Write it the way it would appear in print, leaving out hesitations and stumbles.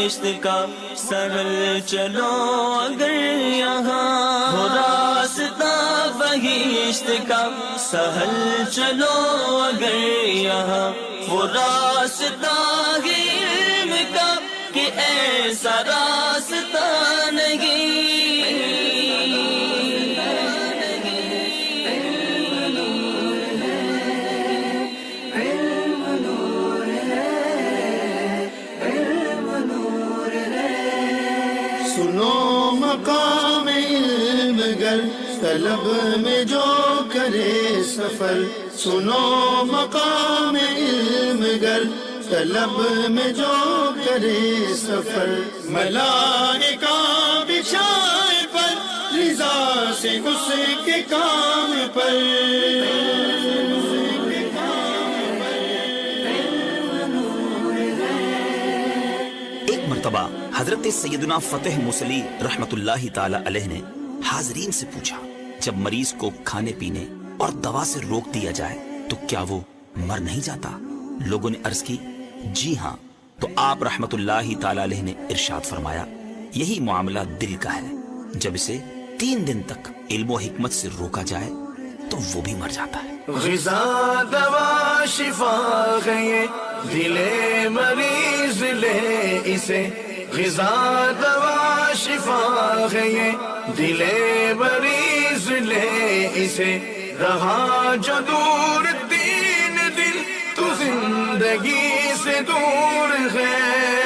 بہشت کا سہل چلو اگر یہاں ہو راستہ بہشت کا سہل چلو اگر یہاں وہ راستہ ہے علم کا کہ ایسا راستہ نہیں سنو مقام علم گر طلب میں جو کرے سفر سنو مقام علم گر طلب میں جو کرے سفر ملائکہ بچھائے پر رضا سے اس کے کام پر مرتبہ حضرت سیدنا فتح موصلی رحمت اللہ تعالی علیہ نے حاضرین سے پوچھا، جب مریض کو کھانے پینے اور دوا سے روک دیا جائے تو کیا وہ مر نہیں جاتا؟ لوگوں نے عرض کی جی ہاں۔ تو آپ رحمت اللہ تعالی علیہ نے ارشاد فرمایا یہی معاملہ دل کا ہے، جب اسے 3 دن تک علم و حکمت سے روکا جائے تو وہ بھی مر جاتا ہے۔ غذا دوا شفا ہے دل مریض لے اسے، غذا دوا شفا ہے دل مریض لے اسے، رہا جو دور 3 دن تو زندگی سے دور ہے۔